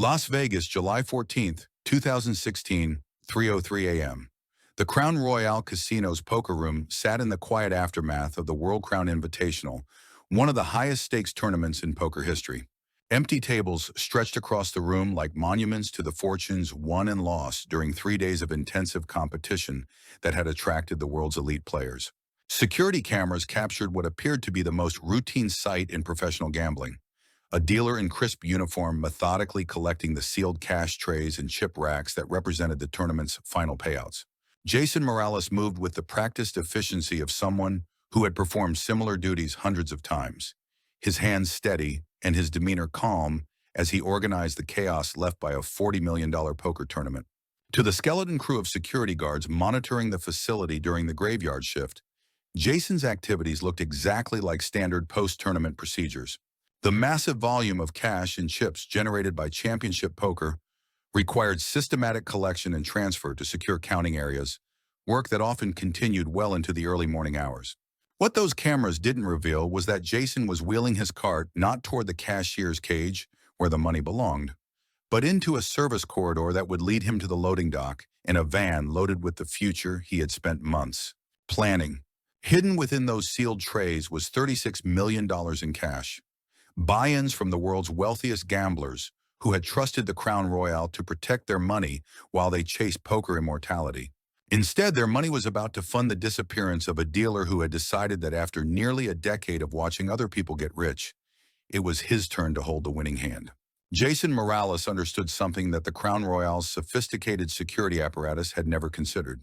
Las Vegas, July 14th, 2016, 3:03 a.m. The Crown Royale Casino's poker room sat in the quiet aftermath of the World Crown Invitational, one of the highest stakes tournaments in poker history. Empty tables stretched across the room like monuments to the fortunes won and lost during 3 days of intensive competition that had attracted the world's elite players. Security cameras captured what appeared to be the most routine sight in professional gambling. A dealer in crisp uniform methodically collecting the sealed cash trays and chip racks that represented the tournament's final payouts. Jason Morales moved with the practiced efficiency of someone who had performed similar duties hundreds of times, his hands steady and his demeanor calm as he organized the chaos left by a $40 million poker tournament. To the skeleton crew of security guards monitoring the facility during the graveyard shift, Jason's activities looked exactly like standard post-tournament procedures. The massive volume of cash and chips generated by championship poker required systematic collection and transfer to secure counting areas, work that often continued well into the early morning hours. What those cameras didn't reveal was that Jason was wheeling his cart not toward the cashier's cage, where the money belonged, but into a service corridor that would lead him to the loading dock in a van loaded with the future he had spent months planning. Hidden within those sealed trays was $36 million in cash. Buy-ins from the world's wealthiest gamblers who had trusted the Crown Royale to protect their money while they chased poker immortality. Instead, their money was about to fund the disappearance of a dealer who had decided that after nearly a decade of watching other people get rich, it was his turn to hold the winning hand. Jason Morales understood something that the Crown Royale's sophisticated security apparatus had never considered.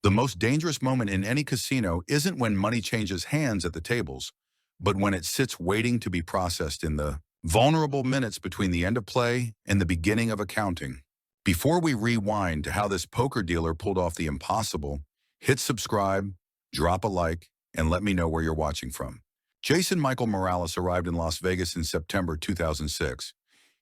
The most dangerous moment in any casino isn't when money changes hands at the tables, but when it sits waiting to be processed in the vulnerable minutes between the end of play and the beginning of accounting. Before we rewind to how this poker dealer pulled off the impossible, hit subscribe, drop a like, and let me know where you're watching from. Jason Michael Morales arrived in Las Vegas in September 2006,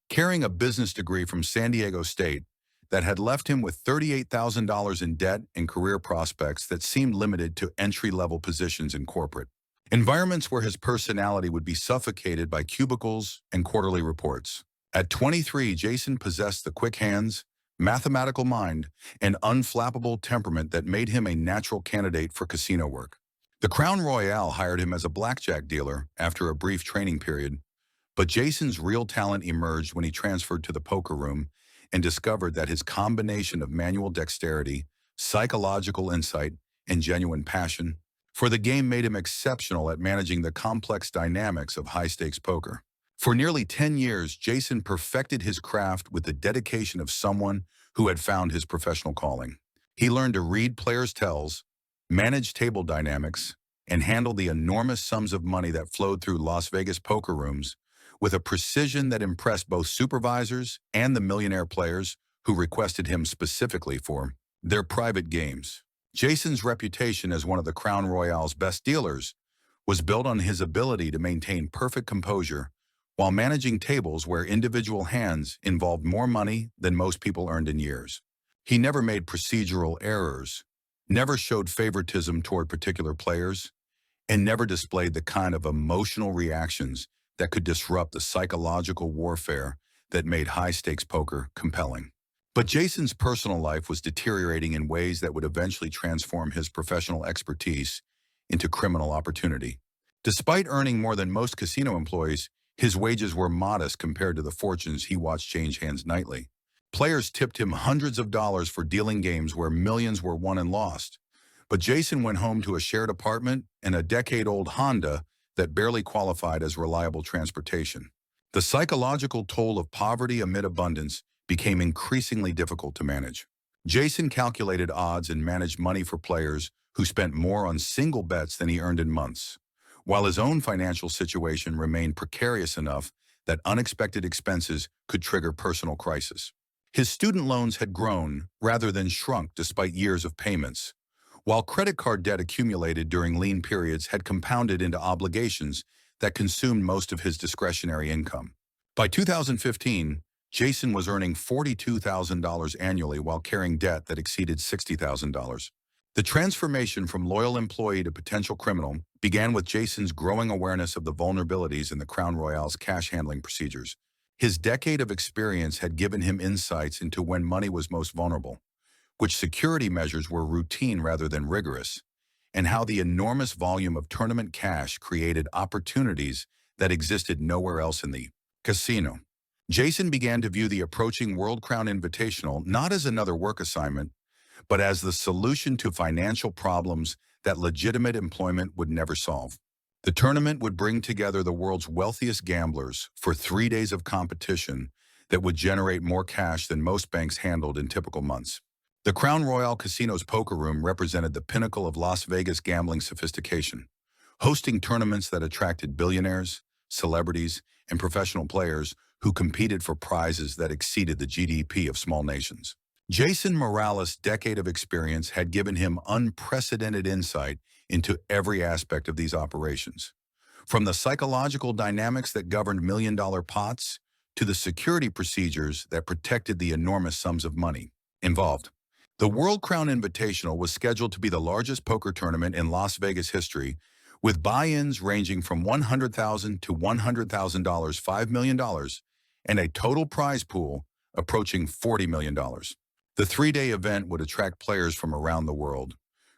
carrying a business degree from San Diego State that had left him with $38,000 in debt and career prospects that seemed limited to entry-level positions in corporate environments where his personality would be suffocated by cubicles and quarterly reports. At 23, Jason possessed the quick hands, mathematical mind, and unflappable temperament that made him a natural candidate for casino work. The Crown Royale hired him as a blackjack dealer after a brief training period, but Jason's real talent emerged when he transferred to the poker room and discovered that his combination of manual dexterity, psychological insight, and genuine passion for the game made him exceptional at managing the complex dynamics of high-stakes poker. For nearly 10 years, Jason perfected his craft with the dedication of someone who had found his professional calling. He learned to read players' tells, manage table dynamics, and handle the enormous sums of money that flowed through Las Vegas poker rooms with a precision that impressed both supervisors and the millionaire players who requested him specifically for their private games. Jason's reputation as one of the Crown Royale's best dealers was built on his ability to maintain perfect composure while managing tables where individual hands involved more money than most people earned in years. He never made procedural errors, never showed favoritism toward particular players, and never displayed the kind of emotional reactions that could disrupt the psychological warfare that made high-stakes poker compelling. But Jason's personal life was deteriorating in ways that would eventually transform his professional expertise into criminal opportunity. Despite earning more than most casino employees, his wages were modest compared to the fortunes he watched change hands nightly. Players tipped him hundreds of dollars for dealing games where millions were won and lost. But Jason went home to a shared apartment and a decade-old Honda that barely qualified as reliable transportation. The psychological toll of poverty amid abundance became increasingly difficult to manage. Jason calculated odds and managed money for players who spent more on single bets than he earned in months, while his own financial situation remained precarious enough that unexpected expenses could trigger personal crisis. His student loans had grown rather than shrunk despite years of payments, while credit card debt accumulated during lean periods had compounded into obligations that consumed most of his discretionary income. By 2015, Jason was earning $42,000 annually while carrying debt that exceeded $60,000. The transformation from loyal employee to potential criminal began with Jason's growing awareness of the vulnerabilities in the Crown Royale's cash handling procedures. His decade of experience had given him insights into when money was most vulnerable, which security measures were routine rather than rigorous, and how the enormous volume of tournament cash created opportunities that existed nowhere else in the casino. Jason began to view the approaching World Crown Invitational not as another work assignment, but as the solution to financial problems that legitimate employment would never solve. The tournament would bring together the world's wealthiest gamblers for 3 days of competition that would generate more cash than most banks handled in typical months. The Crown Royal Casino's poker room represented the pinnacle of Las Vegas gambling sophistication, hosting tournaments that attracted billionaires, celebrities, and professional players who competed for prizes that exceeded the GDP of small nations. Jason Morales' decade of experience had given him unprecedented insight into every aspect of these operations, from the psychological dynamics that governed million-dollar pots to the security procedures that protected the enormous sums of money involved. The World Crown Invitational was scheduled to be the largest poker tournament in Las Vegas history, with buy-ins ranging from $100,000 to $100,000, $5 million, and a total prize pool approaching $40 million. The 3-day event would attract players from around the world,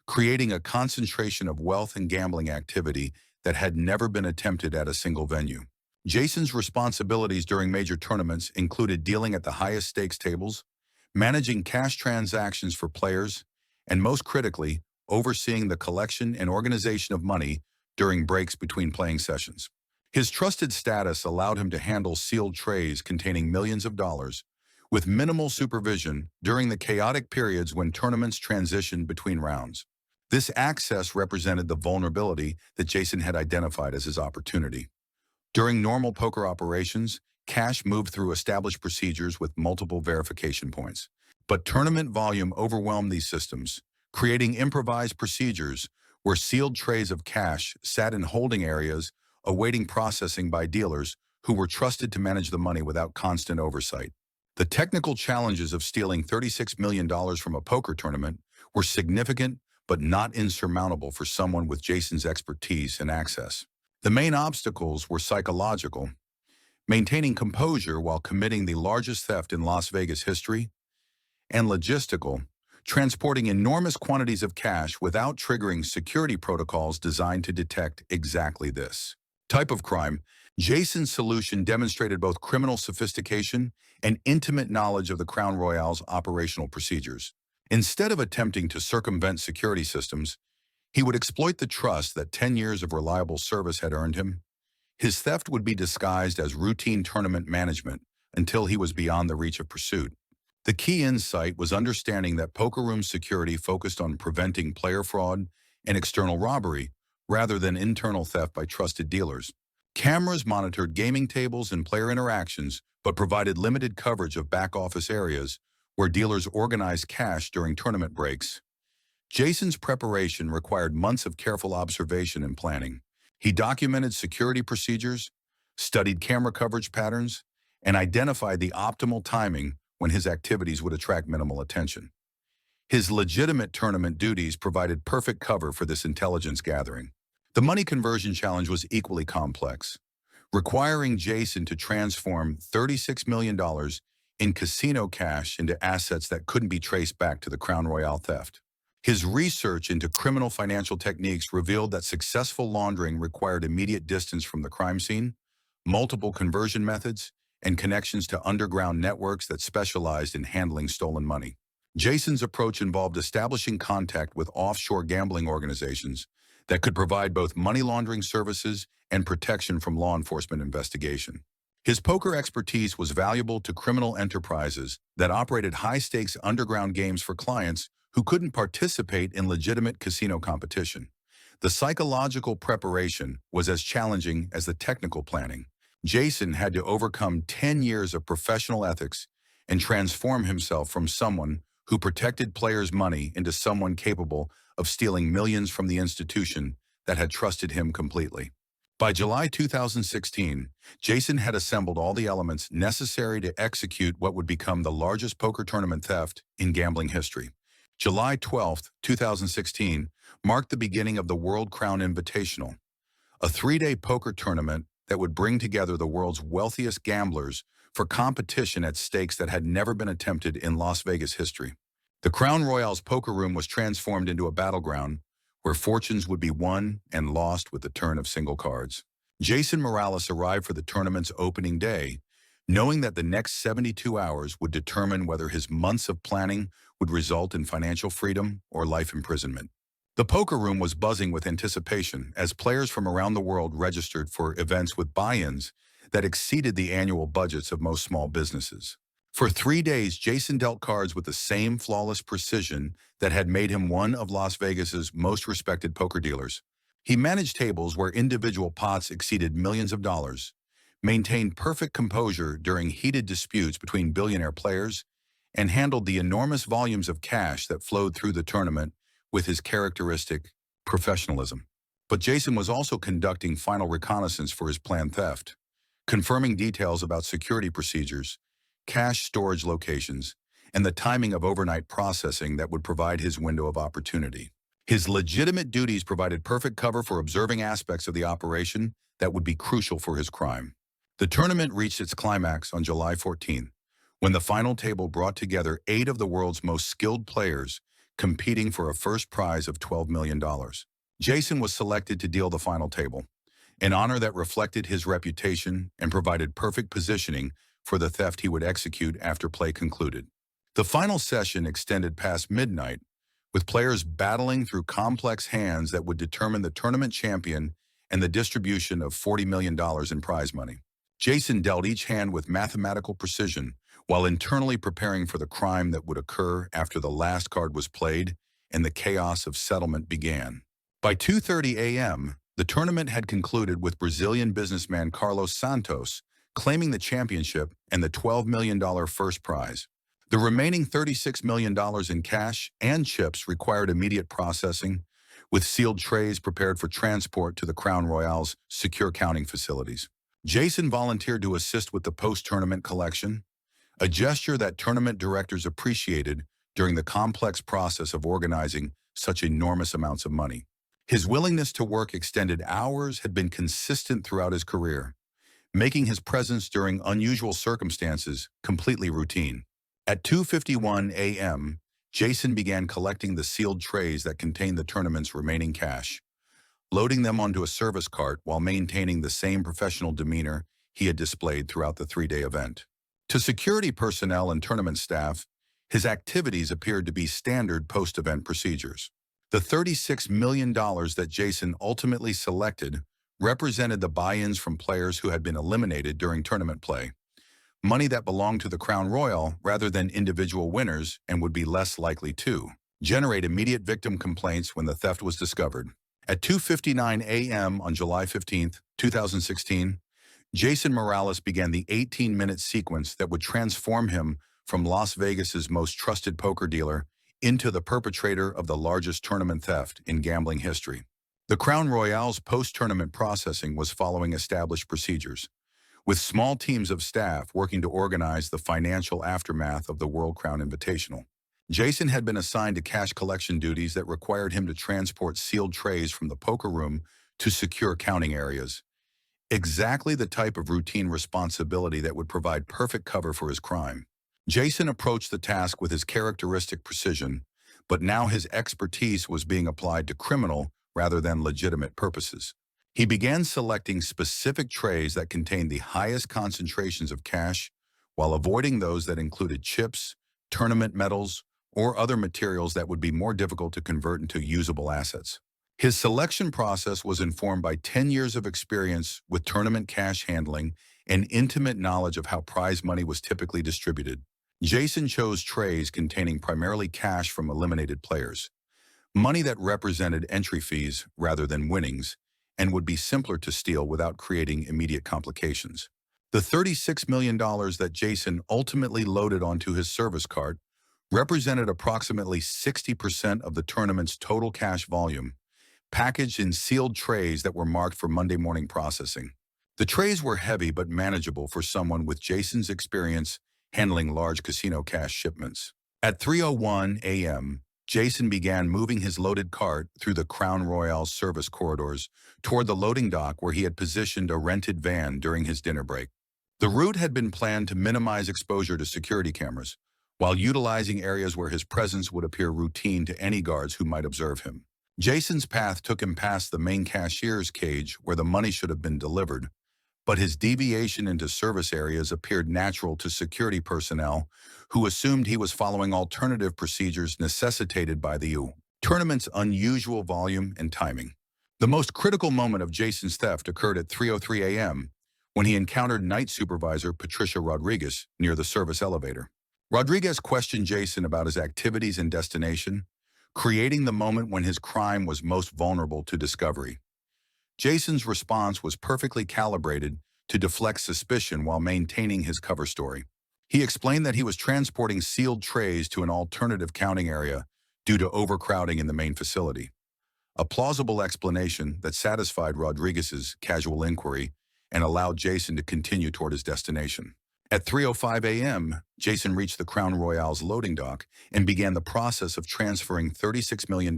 creating a concentration of wealth and gambling activity that had never been attempted at a single venue. Jason's responsibilities during major tournaments included dealing at the highest stakes tables, managing cash transactions for players, and most critically, overseeing the collection and organization of money during breaks between playing sessions. His trusted status allowed him to handle sealed trays containing millions of dollars, with minimal supervision during the chaotic periods when tournaments transitioned between rounds. This access represented the vulnerability that Jason had identified as his opportunity. During normal poker operations, cash moved through established procedures with multiple verification points. But tournament volume overwhelmed these systems, creating improvised procedures where sealed trays of cash sat in holding areas awaiting processing by dealers who were trusted to manage the money without constant oversight. The technical challenges of stealing $36 million from a poker tournament were significant but not insurmountable for someone with Jason's expertise and access. The main obstacles were psychological, maintaining composure while committing the largest theft in Las Vegas history, and logistical, transporting enormous quantities of cash without triggering security protocols designed to detect exactly this type of crime. Jason's solution demonstrated both criminal sophistication and intimate knowledge of the Crown Royale's operational procedures. Instead of attempting to circumvent security systems, he would exploit the trust that 10 years of reliable service had earned him. His theft would be disguised as routine tournament management until he was beyond the reach of pursuit. The key insight was understanding that poker room security focused on preventing player fraud and external robbery rather than internal theft by trusted dealers. Cameras monitored gaming tables and player interactions, but provided limited coverage of back-office areas where dealers organized cash during tournament breaks. Jason's preparation required months of careful observation and planning. He documented security procedures, studied camera coverage patterns, and identified the optimal timing when his activities would attract minimal attention. His legitimate tournament duties provided perfect cover for this intelligence gathering. The money conversion challenge was equally complex, requiring Jason to transform $36 million in casino cash into assets that couldn't be traced back to the Crown Royale theft. His research into criminal financial techniques revealed that successful laundering required immediate distance from the crime scene, multiple conversion methods, and connections to underground networks that specialized in handling stolen money. Jason's approach involved establishing contact with offshore gambling organizations that could provide both money laundering services and protection from law enforcement investigation. His poker expertise was valuable to criminal enterprises that operated high-stakes underground games for clients who couldn't participate in legitimate casino competition. The psychological preparation was as challenging as the technical planning. Jason had to overcome 10 years of professional ethics and transform himself from someone who protected players' money into someone capable of stealing millions from the institution that had trusted him completely. By July 2016, Jason had assembled all the elements necessary to execute what would become the largest poker tournament theft in gambling history. July 12, 2016, marked the beginning of the World Crown Invitational, a 3-day poker tournament that would bring together the world's wealthiest gamblers for competition at stakes that had never been attempted in Las Vegas history. The Crown Royale's poker room was transformed into a battleground where fortunes would be won and lost with the turn of single cards. Jason Morales arrived for the tournament's opening day, knowing that the next 72 hours would determine whether his months of planning would result in financial freedom or life imprisonment. The poker room was buzzing with anticipation as players from around the world registered for events with buy-ins that exceeded the annual budgets of most small businesses. For 3 days, Jason dealt cards with the same flawless precision that had made him one of Las Vegas's most respected poker dealers. He managed tables where individual pots exceeded millions of dollars, maintained perfect composure during heated disputes between billionaire players, and handled the enormous volumes of cash that flowed through the tournament with his characteristic professionalism. But Jason was also conducting final reconnaissance for his planned theft, confirming details about security procedures, cash storage locations, and the timing of overnight processing that would provide his window of opportunity. His legitimate duties provided perfect cover for observing aspects of the operation that would be crucial for his crime. The tournament reached its climax on July 14th, when the final table brought together 8 of the world's most skilled players competing for a first prize of $12 million. Jason was selected to deal the final table, an honor that reflected his reputation and provided perfect positioning for the theft he would execute after play concluded. The final session extended past midnight, with players battling through complex hands that would determine the tournament champion and the distribution of $40 million in prize money. Jason dealt each hand with mathematical precision while internally preparing for the crime that would occur after the last card was played and the chaos of settlement began. By 2:30 a.m., the tournament had concluded with Brazilian businessman Carlos Santos claiming the championship and the $12 million first prize. The remaining $36 million in cash and chips required immediate processing, with sealed trays prepared for transport to the Crown Royale's secure counting facilities. Jason volunteered to assist with the post-tournament collection, a gesture that tournament directors appreciated during the complex process of organizing such enormous amounts of money. His willingness to work extended hours had been consistent throughout his career, making his presence during unusual circumstances completely routine. At 2:51 a.m., Jason began collecting the sealed trays that contained the tournament's remaining cash, loading them onto a service cart while maintaining the same professional demeanor he had displayed throughout the 3-day event. To security personnel and tournament staff, his activities appeared to be standard post-event procedures. The $36 million that Jason ultimately selected represented the buy-ins from players who had been eliminated during tournament play, money that belonged to the Crown Royal rather than individual winners and would be less likely to generate immediate victim complaints when the theft was discovered. At 2:59 a.m. on July 15, 2016, Jason Morales began the 18-minute sequence that would transform him from Las Vegas's most trusted poker dealer into the perpetrator of the largest tournament theft in gambling history. The Crown Royale's post-tournament processing was following established procedures, with small teams of staff working to organize the financial aftermath of the World Crown Invitational. Jason had been assigned to cash collection duties that required him to transport sealed trays from the poker room to secure counting areas, exactly the type of routine responsibility that would provide perfect cover for his crime. Jason approached the task with his characteristic precision, but now his expertise was being applied to criminal rather than legitimate purposes. He began selecting specific trays that contained the highest concentrations of cash while avoiding those that included chips, tournament medals, or other materials that would be more difficult to convert into usable assets. His selection process was informed by 10 years of experience with tournament cash handling and intimate knowledge of how prize money was typically distributed. Jason chose trays containing primarily cash from eliminated players, money that represented entry fees rather than winnings, and would be simpler to steal without creating immediate complications. The $36 million that Jason ultimately loaded onto his service cart represented approximately 60% of the tournament's total cash volume, packaged in sealed trays that were marked for Monday morning processing. The trays were heavy but manageable for someone with Jason's experience handling large casino cash shipments. At 3:01 a.m., Jason began moving his loaded cart through the Crown Royale service corridors toward the loading dock where he had positioned a rented van during his dinner break. The route had been planned to minimize exposure to security cameras, while utilizing areas where his presence would appear routine to any guards who might observe him. Jason's path took him past the main cashier's cage where the money should have been delivered, but his deviation into service areas appeared natural to security personnel who assumed he was following alternative procedures necessitated by the tournament's unusual volume and timing. The most critical moment of Jason's theft occurred at 3:03 a.m. when he encountered night supervisor Patricia Rodriguez near the service elevator. Rodriguez questioned Jason about his activities and destination, creating the moment when his crime was most vulnerable to discovery. Jason's response was perfectly calibrated to deflect suspicion while maintaining his cover story. He explained that he was transporting sealed trays to an alternative counting area due to overcrowding in the main facility. A plausible explanation that satisfied Rodriguez's casual inquiry and allowed Jason to continue toward his destination. At 3:05 a.m., Jason reached the Crown Royale's loading dock and began the process of transferring $36 million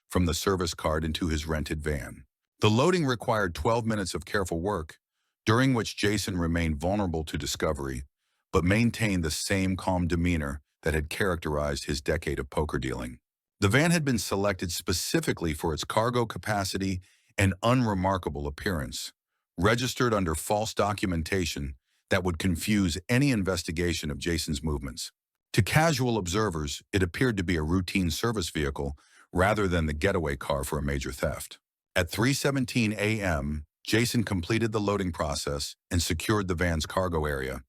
from the service card into his rented van. The loading required 12 minutes of careful work, during which Jason remained vulnerable to discovery, but maintained the same calm demeanor that had characterized his decade of poker dealing. The van had been selected specifically for its cargo capacity and unremarkable appearance, registered under false documentation that would confuse any investigation of Jason's movements. To casual observers, it appeared to be a routine service vehicle rather than the getaway car for a major theft. At 3:17 a.m., Jason completed the loading process and secured the van's cargo area,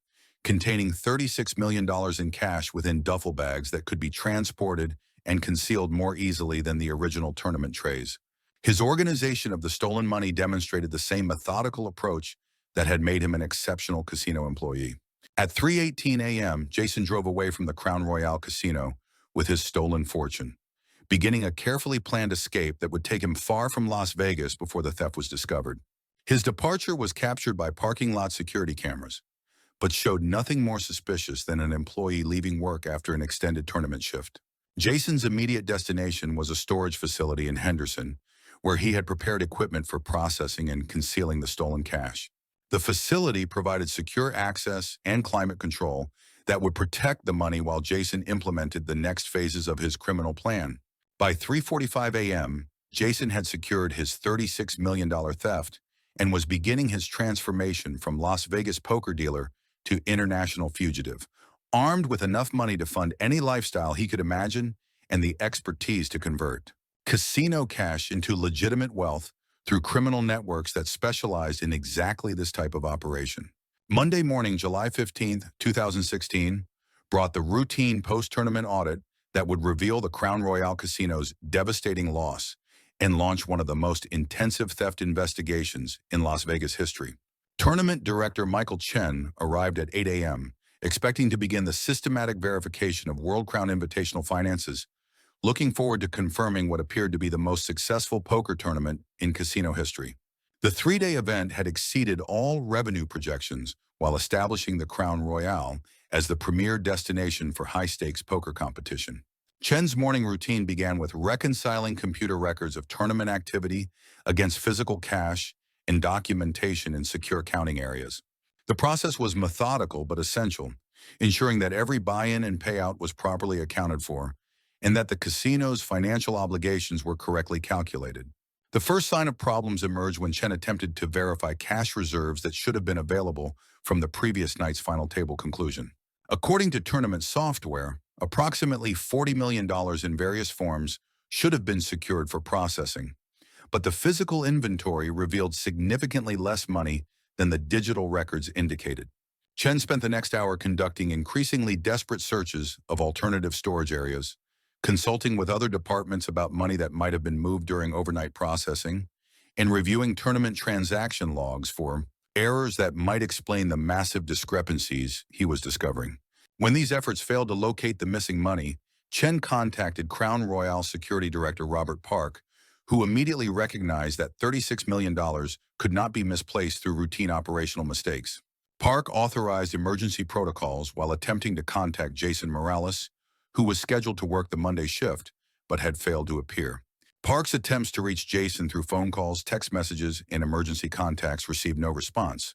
containing $36 million in cash within duffel bags that could be transported and concealed more easily than the original tournament trays. His organization of the stolen money demonstrated the same methodical approach that had made him an exceptional casino employee. At 3:18 a.m., Jason drove away from the Crown Royale Casino with his stolen fortune, beginning a carefully planned escape that would take him far from Las Vegas before the theft was discovered. His departure was captured by parking lot security cameras, but showed nothing more suspicious than an employee leaving work after an extended tournament shift. Jason's immediate destination was a storage facility in Henderson, where he had prepared equipment for processing and concealing the stolen cash. The facility provided secure access and climate control that would protect the money while Jason implemented the next phases of his criminal plan. By 3:45 a.m., Jason had secured his $36 million theft and was beginning his transformation from Las Vegas poker dealer to international fugitive, armed with enough money to fund any lifestyle he could imagine and the expertise to convert casino cash into legitimate wealth through criminal networks that specialized in exactly this type of operation. Monday morning, July 15, 2016, brought the routine post-tournament audit that would reveal the Crown Royale Casino's devastating loss and launch one of the most intensive theft investigations in Las Vegas history. Tournament director Michael Chen arrived at 8 a.m., expecting to begin the systematic verification of World Crown Invitational finances, looking forward to confirming what appeared to be the most successful poker tournament in casino history. The three-day event had exceeded all revenue projections while establishing the Crown Royale as the premier destination for high-stakes poker competition. Chen's morning routine began with reconciling computer records of tournament activity against physical cash and documentation in secure counting areas. The process was methodical but essential, ensuring that every buy-in and payout was properly accounted for, and that the casino's financial obligations were correctly calculated. The first sign of problems emerged when Chen attempted to verify cash reserves that should have been available from the previous night's final table conclusion. According to tournament software, approximately $40 million in various forms should have been secured for processing, but the physical inventory revealed significantly less money than the digital records indicated. Chen spent the next hour conducting increasingly desperate searches of alternative storage areas, consulting with other departments about money that might have been moved during overnight processing, and reviewing tournament transaction logs for errors that might explain the massive discrepancies he was discovering. When these efforts failed to locate the missing money, Chen contacted Crown Royale Security Director Robert Park, who immediately recognized that $36 million could not be misplaced through routine operational mistakes. Park authorized emergency protocols while attempting to contact Jason Morales, who was scheduled to work the Monday shift, but had failed to appear. Park's attempts to reach Jason through phone calls, text messages, and emergency contacts received no response,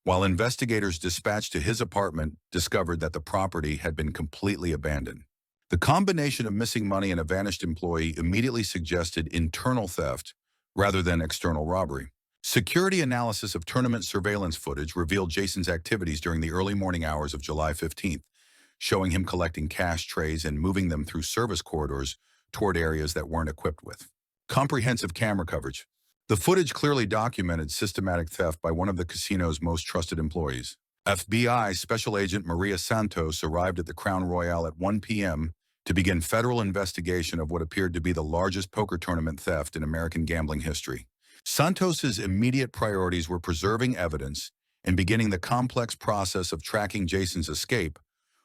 while investigators dispatched to his apartment discovered that the property had been completely abandoned. The combination of missing money and a vanished employee immediately suggested internal theft rather than external robbery. Security analysis of tournament surveillance footage revealed Jason's activities during the early morning hours of July 15th, showing him collecting cash trays and moving them through service corridors toward areas that weren't equipped with comprehensive camera coverage. The footage clearly documented systematic theft by one of the casino's most trusted employees. FBI Special Agent Maria Santos arrived at the Crown Royale at 1 p.m. to begin federal investigation of what appeared to be the largest poker tournament theft in American gambling history. Santos's immediate priorities were preserving evidence and beginning the complex process of tracking Jason's escape,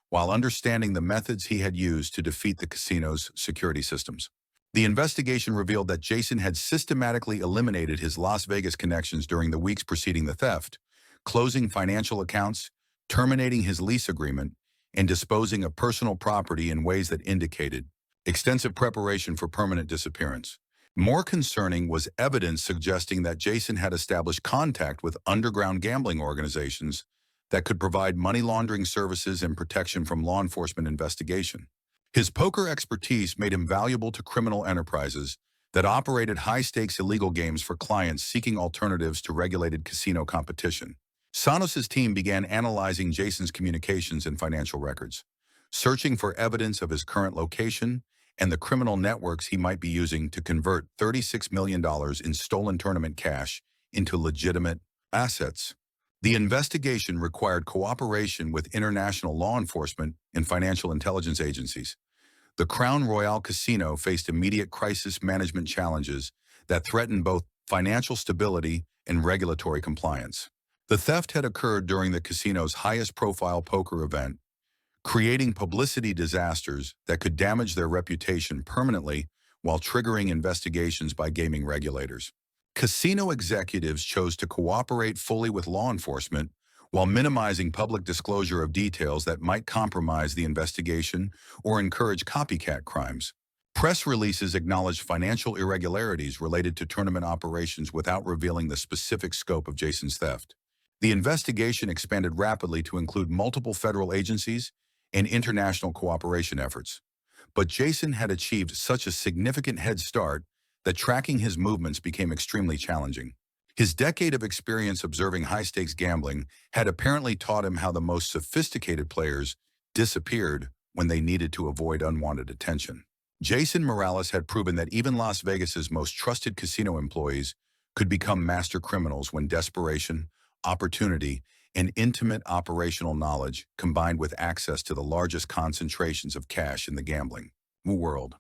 while understanding the methods he had used to defeat the casino's security systems. The investigation revealed that Jason had systematically eliminated his Las Vegas connections during the weeks preceding the theft, closing financial accounts, terminating his lease agreement, and disposing of personal property in ways that indicated extensive preparation for permanent disappearance. More concerning was evidence suggesting that Jason had established contact with underground gambling organizations that could provide money laundering services and protection from law enforcement investigation. His poker expertise made him valuable to criminal enterprises that operated high-stakes illegal games for clients seeking alternatives to regulated casino competition. Santos's team began analyzing Jason's communications and financial records, searching for evidence of his current location and the criminal networks he might be using to convert $36 million in stolen tournament cash into legitimate assets. The investigation required cooperation with international law enforcement and financial intelligence agencies. The Crown Royale Casino faced immediate crisis management challenges that threatened both financial stability and regulatory compliance. The theft had occurred during the casino's highest-profile poker event, creating publicity disasters that could damage their reputation permanently while triggering investigations by gaming regulators. Casino executives chose to cooperate fully with law enforcement while minimizing public disclosure of details that might compromise the investigation or encourage copycat crimes. Press releases acknowledged financial irregularities related to tournament operations without revealing the specific scope of Jason's theft. The investigation expanded rapidly to include multiple federal agencies and international cooperation efforts. But Jason had achieved such a significant head start that tracking his movements became extremely challenging. His decade of experience observing high-stakes gambling had apparently taught him how the most sophisticated players disappeared when they needed to avoid unwanted attention. Jason Morales had proven that even Las Vegas's most trusted casino employees could become master criminals when desperation, opportunity, and intimate operational knowledge combined with access to the largest concentrations of cash in the gambling world.